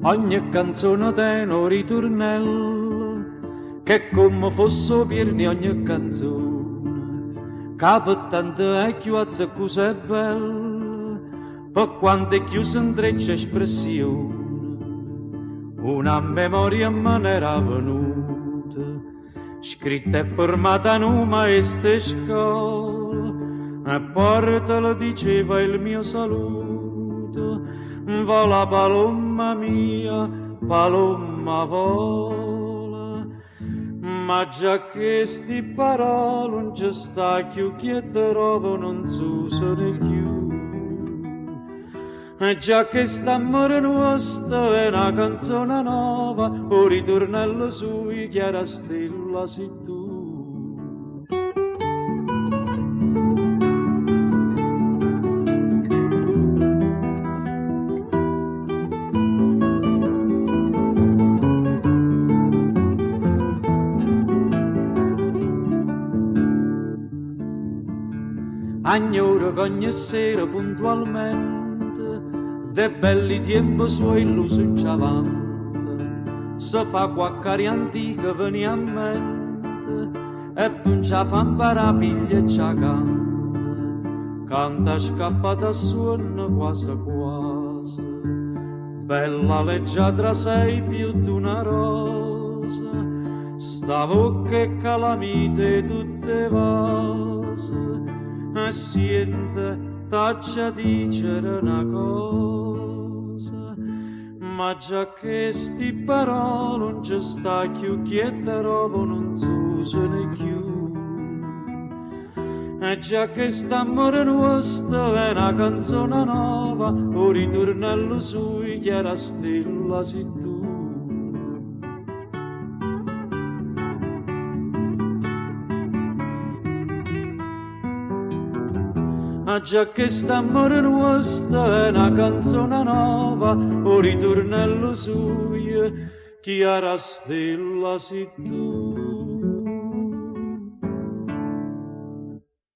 Ogni canzone tiene un ritornello, che come fosse pirni ogni canzone, capo tanto è chiuazza cos'è bella, per quanto è chiusa in treccia espressione, una memoria me ne era venuta, scritta e formata in una maestra scuola, e portala diceva il mio saluto, vola palomma mia, palomma vola, ma già che sti parole non ci sta più che trovo non si usano più, e già che sta morendo è una canzone nuova, o ritornello sui chiara stella sei tu. Agnoro che ogni sera puntualmente de belli tempi suoi illuso in ciavante se fa qualche antica venia a mente e poi ci fa imparare piglia e ci canta scappata a suono quasi quasi bella leggiadra sei più d'una rosa sta bocca e calamite tutte vase e siente taccia dicere una cosa, ma già che sti parole non ci sta più che trovo non si usano più, e già che sta morendo è una canzone nuova, o ritornello sui chiara stella sei tu. Ma già che sta morendo è una canzone nuova, o ritornello suo, chiara stella sei tu.